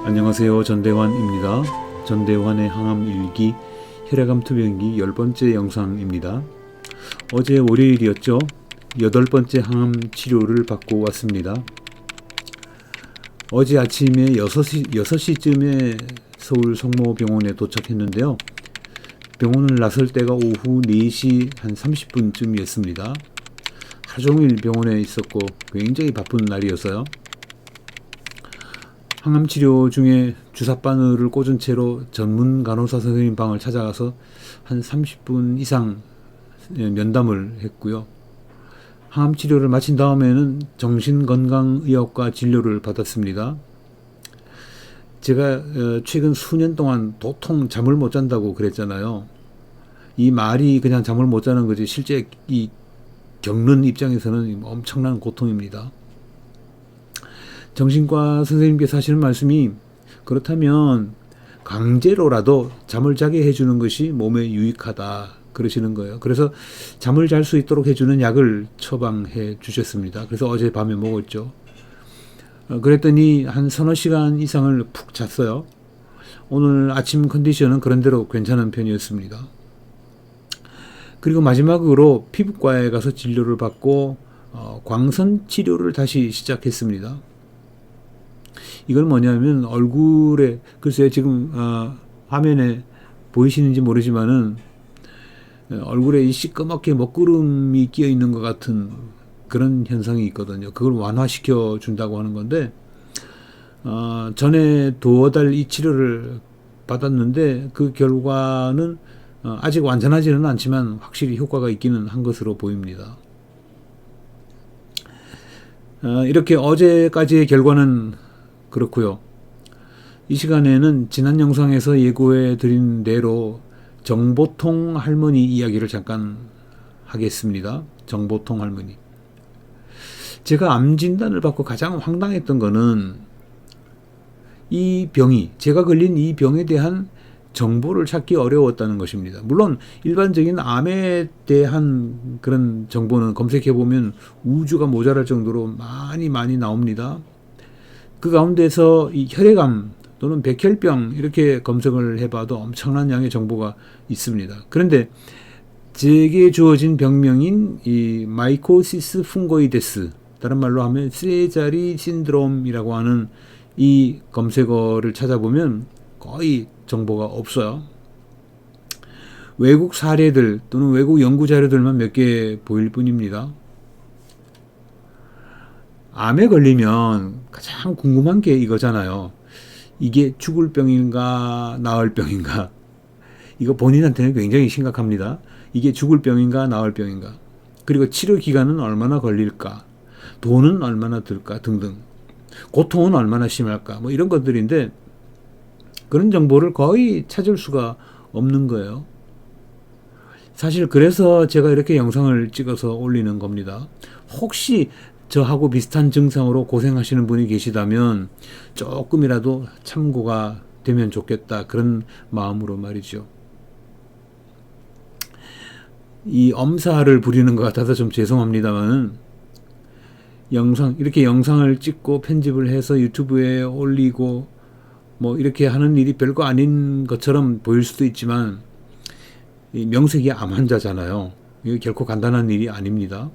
안녕하세요. 전대환입니다. 전대환의 항암일기 혈액암 투병기 10번째 영상입니다. 어제 월요일이었죠. 8번째 항암 치료를 받고 왔습니다. 어제 아침에 6시쯤에 서울 성모병원에 도착했는데요. 병원을 나설 때가 오후 4시 한 30분쯤이었습니다. 하루 종일 병원에 있었고 굉장히 바쁜 날이었어요. 항암치료 중에 주사바늘을 꽂은 채로 전문 간호사 선생님 방을 찾아가서 한 30분 이상 면담을 했고요. 항암치료를 마친 다음에는 정신건강의학과 진료를 받았습니다. 제가 최근 수년 동안 도통 잠을 못 잔다고 그랬잖아요. 이 말이 그냥 잠을 못 자는 거지 실제 이 겪는 입장에서는 엄청난 고통입니다. 정신과 선생님께서 하시는 말씀이 그렇다면 강제로라도 잠을 자게 해주는 것이 몸에 유익하다 그러시는 거예요. 그래서 잠을 잘 수 있도록 해주는 약을 처방해 주셨습니다. 그래서 어젯밤에 먹었죠. 그랬더니 한 서너 시간 이상을 푹 잤어요. 오늘 아침 컨디션은 그런대로 괜찮은 편이었습니다. 그리고 마지막으로 피부과에 가서 진료를 받고 광선 치료를 다시 시작했습니다. 이건 뭐냐면 얼굴에 글쎄요 지금 화면에 보이시는지 모르지만은 얼굴에 이 시꺼멓게 먹구름이 끼어 있는 것 같은 그런 현상이 있거든요. 그걸 완화시켜 준다고 하는 건데 전에 두어 달 이 치료를 받았는데 그 결과는 아직 완전하지는 않지만 확실히 효과가 있기는 한 것으로 보입니다. 이렇게 어제까지의 결과는 그렇고요. 이 시간에는 지난 영상에서 예고해 드린 대로 정보통 할머니 이야기를 잠깐 하겠습니다. 정보통 할머니. 제가 암 진단을 받고 가장 황당했던 거는 이 병이 제가 걸린 이 병에 대한 정보를 찾기 어려웠다는 것입니다. 물론 일반적인 암에 대한 그런 정보는 검색해 보면 우주가 모자랄 정도로 많이 나옵니다. 그 가운데서 이 혈액암 또는 백혈병 이렇게 검색을 해봐도 엄청난 양의 정보가 있습니다. 그런데 제게 주어진 병명인 이 마이코시스 풍고이데스, 다른 말로 하면 세자리 신드롬이라고 하는 이 검색어를 찾아보면 거의 정보가 없어요. 외국 사례들 또는 외국 연구 자료들만 몇 개 보일 뿐입니다. 암에 걸리면 가장 궁금한 게 이거잖아요. 이게 죽을 병인가 나을 병인가. 이거 본인한테는 굉장히 심각합니다. 이게 죽을 병인가 나을 병인가. 그리고 치료 기간은 얼마나 걸릴까. 돈은 얼마나 들까 등등. 고통은 얼마나 심할까. 뭐 이런 것들인데 그런 정보를 거의 찾을 수가 없는 거예요. 사실 그래서 제가 이렇게 영상을 찍어서 올리는 겁니다. 혹시 저하고 비슷한 증상으로 고생하시는 분이 계시다면 조금이라도 참고가 되면 좋겠다. 그런 마음으로 말이죠. 이 엄살을 부리는 것 같아서 좀 죄송합니다만 이렇게 영상을 찍고 편집을 해서 유튜브에 올리고 뭐 이렇게 하는 일이 별거 아닌 것처럼 보일 수도 있지만 이 명색이 암 환자잖아요. 이게 결코 간단한 일이 아닙니다.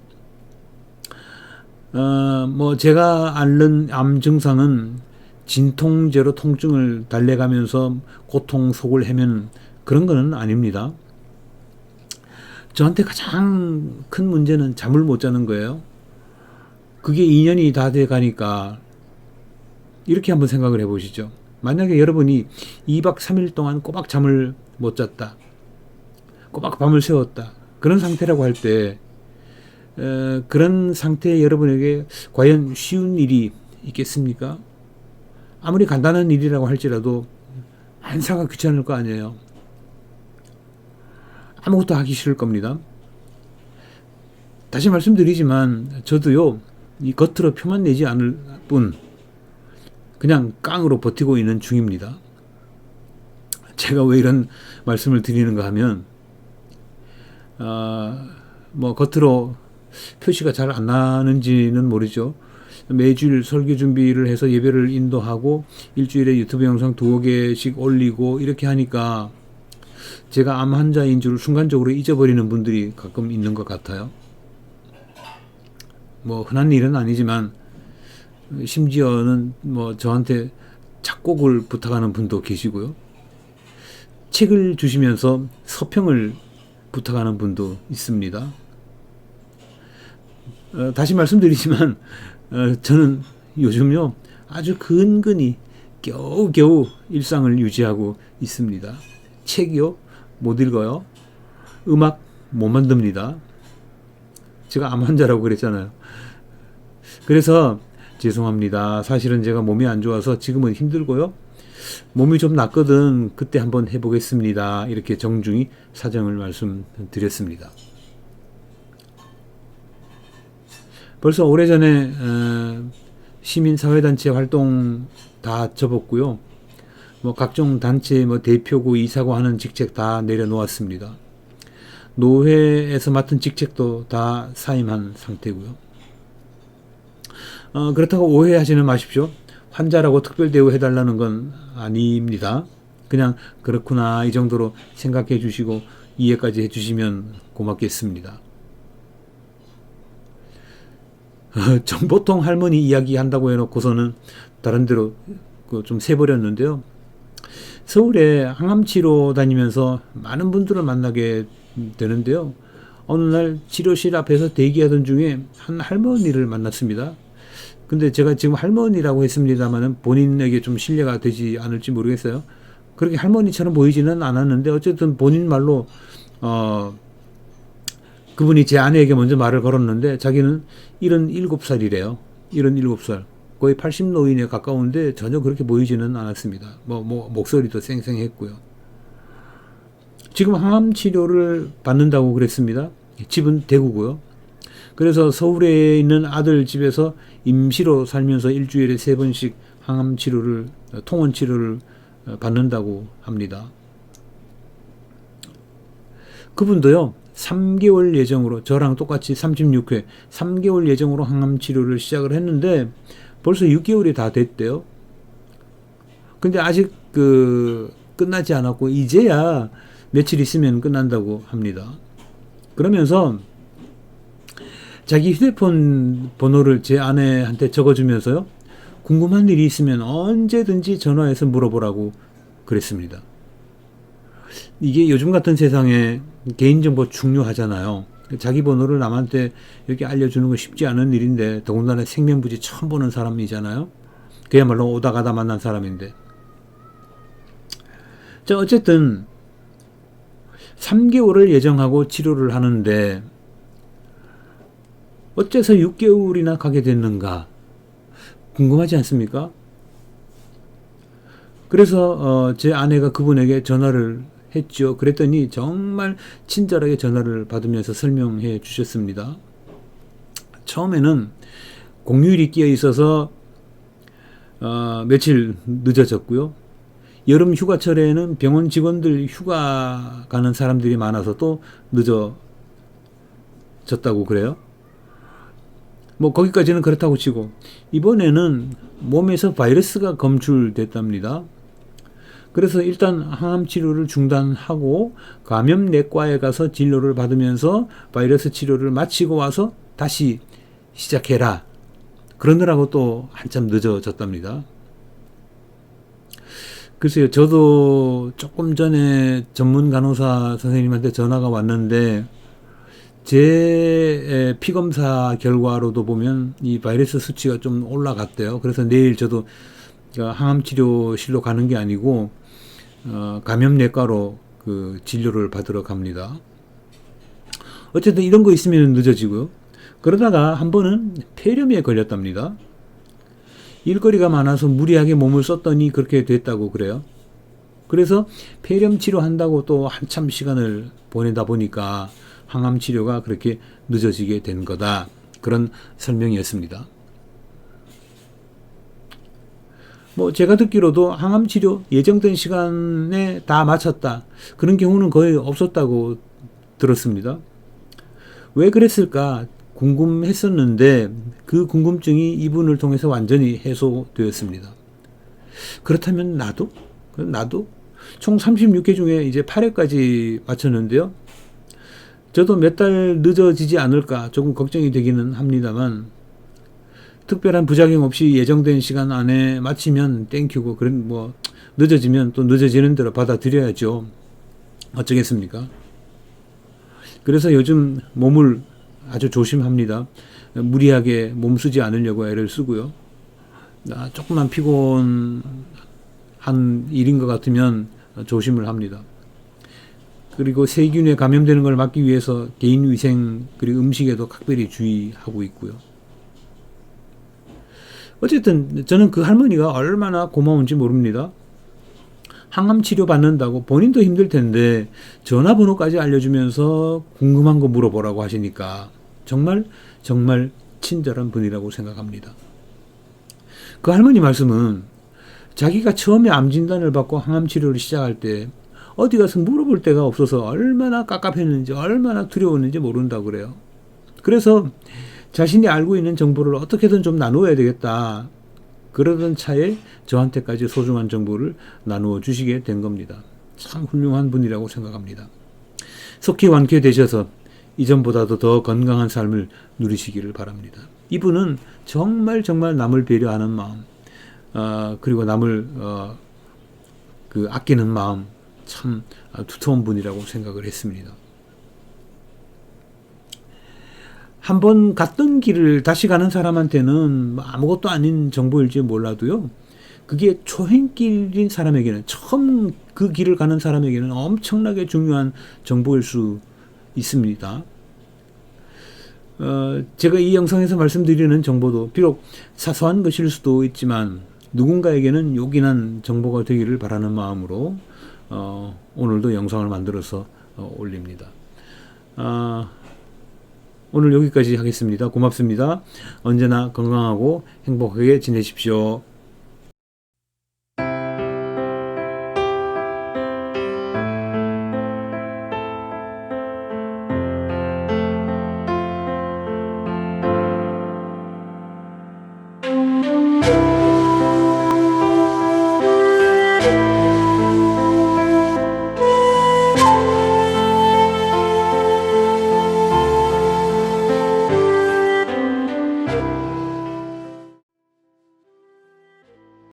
뭐 제가 앓는 암 증상은 진통제로 통증을 달래가면서 고통 속을 헤매는 그런 거는 아닙니다. 저한테 가장 큰 문제는 잠을 못 자는 거예요. 그게 2년이 다 돼 가니까 이렇게 한번 생각을 해 보시죠. 만약에 여러분이 2박 3일 동안 꼬박 잠을 못 잤다. 꼬박 밤을 새웠다. 그런 상태라고 할 때 그런 상태의 여러분에게 과연 쉬운 일이 있겠습니까? 아무리 간단한 일이라고 할지라도 만사가 귀찮을 거 아니에요. 아무것도 하기 싫을 겁니다. 다시 말씀드리지만 저도요. 이 겉으로 표만 내지 않을 뿐 그냥 깡으로 버티고 있는 중입니다. 제가 왜 이런 말씀을 드리는가 하면 뭐 겉으로 표시가 잘 안 나는지는 모르죠. 매주일 설교 준비를 해서 예배를 인도하고 일주일에 유튜브 영상 2개씩 올리고 이렇게 하니까 제가 암 환자인 줄 순간적으로 잊어버리는 분들이 가끔 있는 것 같아요. 뭐 흔한 일은 아니지만 심지어는 뭐 저한테 작곡을 부탁하는 분도 계시고요. 책을 주시면서 서평을 부탁하는 분도 있습니다. 다시 말씀드리지만 저는 요즘요 아주 근근히 겨우겨우 일상을 유지하고 있습니다. 책이요 못 읽어요. 음악 못 만듭니다. 제가 암 환자라고 그랬잖아요. 그래서 죄송합니다. 사실은 제가 몸이 안 좋아서 지금은 힘들고요. 몸이 좀 낫거든 그때 한번 해보겠습니다. 이렇게 정중히 사정을 말씀드렸습니다. 벌써 오래전에 시민사회단체 활동 다 접었고요. 뭐 각종 단체 뭐 대표고 이사고 하는 직책 다 내려놓았습니다. 노회에서 맡은 직책도 다 사임한 상태고요. 그렇다고 오해하지는 마십시오. 환자라고 특별 대우해달라는 건 아닙니다. 그냥 그렇구나 이 정도로 생각해 주시고 이해까지 해주시면 고맙겠습니다. 정보통 할머니 이야기 한다고 해놓고서는 다른 데로 좀 새버렸는데요. 서울에 항암치료 다니면서 많은 분들을 만나게 되는데요. 어느 날 치료실 앞에서 대기하던 중에 한 할머니를 만났습니다. 근데 제가 지금 할머니라고 했습니다만은 본인에게 좀 신뢰가 되지 않을지 모르겠어요. 그렇게 할머니처럼 보이지는 않았는데 어쨌든 본인 말로 그분이 제 아내에게 먼저 말을 걸었는데 자기는 77살이래요. 77살. 거의 80노인에 가까운데 전혀 그렇게 보이지는 않았습니다. 목소리도 쌩쌩했고요. 지금 항암 치료를 받는다고 그랬습니다. 집은 대구고요. 그래서 서울에 있는 아들 집에서 임시로 살면서 일주일에 3번씩 항암 치료를, 통원 치료를 받는다고 합니다. 그분도요, 3개월 예정으로, 저랑 똑같이 36회, 3개월 예정으로 항암 치료를 시작을 했는데 벌써 6개월이 다 됐대요. 근데 아직 끝나지 않았고, 이제야 며칠 있으면 끝난다고 합니다. 그러면서 자기 휴대폰 번호를 제 아내한테 적어주면서요. 궁금한 일이 있으면 언제든지 전화해서 물어보라고 그랬습니다. 이게 요즘 같은 세상에 개인정보 중요하잖아요. 자기 번호를 남한테 이렇게 알려주는 건 쉽지 않은 일인데 더군다나 생명부지 처음 보는 사람이잖아요. 그야말로 오다 가다 만난 사람인데. 자, 어쨌든 3개월을 예정하고 치료를 하는데 어째서 6개월이나 가게 됐는가 궁금하지 않습니까? 그래서 제 아내가 그분에게 전화를 했죠. 그랬더니 정말 친절하게 전화를 받으면서 설명해 주셨습니다. 처음에는 공휴일이 끼어 있어서 며칠 늦어졌고요. 여름 휴가철에는 병원 직원들 휴가 가는 사람들이 많아서 또 늦어졌다고 그래요. 뭐 거기까지는 그렇다고 치고 이번에는 몸에서 바이러스가 검출됐답니다. 그래서 일단 항암 치료를 중단하고 감염내과에 가서 진료를 받으면서 바이러스 치료를 마치고 와서 다시 시작해라. 그러느라고 또 한참 늦어졌답니다. 글쎄요, 저도 조금 전에 전문 간호사 선생님한테 전화가 왔는데 제 피검사 결과로도 보면 이 바이러스 수치가 좀 올라갔대요. 그래서 내일 저도 항암치료실로 가는 게 아니고 감염내과로 그 진료를 받으러 갑니다. 어쨌든 이런 거 있으면 늦어지고요. 그러다가 한 번은 폐렴에 걸렸답니다. 일거리가 많아서 무리하게 몸을 썼더니 그렇게 됐다고 그래요. 그래서 폐렴 치료한다고 또 한참 시간을 보내다 보니까 항암 치료가 그렇게 늦어지게 된 거다. 그런 설명이었습니다. 뭐 제가 듣기로도 항암 치료 예정된 시간에 다 마쳤다. 그런 경우는 거의 없었다고 들었습니다. 왜 그랬을까 궁금했었는데 그 궁금증이 이분을 통해서 완전히 해소되었습니다. 그렇다면 나도 총 36회 중에 이제 8회까지 마쳤는데요. 저도 몇 달 늦어지지 않을까 조금 걱정이 되기는 합니다만, 특별한 부작용 없이 예정된 시간 안에 마치면 땡큐고, 그런 뭐 늦어지면 또 늦어지는 대로 받아들여야죠. 어쩌겠습니까? 그래서 요즘 몸을 아주 조심합니다. 무리하게 몸 쓰지 않으려고 애를 쓰고요. 조금만 피곤한 일인 것 같으면 조심을 합니다. 그리고 세균에 감염되는 걸 막기 위해서 개인위생 그리고 음식에도 각별히 주의하고 있고요. 어쨌든 저는 그 할머니가 얼마나 고마운지 모릅니다. 항암 치료 받는다고 본인도 힘들 텐데 전화번호까지 알려주면서 궁금한 거 물어보라고 하시니까 정말 친절한 분이라고 생각합니다. 그 할머니 말씀은 자기가 처음에 암 진단을 받고 항암 치료를 시작할 때 어디 가서 물어볼 데가 없어서 얼마나 깝깝했는지 얼마나 두려웠는지 모른다고 그래요. 그래서 자신이 알고 있는 정보를 어떻게든 좀 나누어야 되겠다. 그러던 차에 저한테까지 소중한 정보를 나누어 주시게 된 겁니다. 참 훌륭한 분이라고 생각합니다. 속히 완쾌되셔서 이전보다도 더 건강한 삶을 누리시기를 바랍니다. 이분은 정말 남을 배려하는 마음, 그리고 남을 아끼는 마음, 참 두터운 분이라고 생각을 했습니다. 한번 갔던 길을 다시 가는 사람한테는 아무것도 아닌 정보일지 몰라도요, 그게 초행길인 사람에게는, 처음 그 길을 가는 사람에게는 엄청나게 중요한 정보일 수 있습니다. 제가 이 영상에서 말씀드리는 정보도 비록 사소한 것일 수도 있지만 누군가에게는 요긴한 정보가 되기를 바라는 마음으로 오늘도 영상을 만들어서 올립니다. 오늘 여기까지 하겠습니다. 고맙습니다. 언제나 건강하고 행복하게 지내십시오.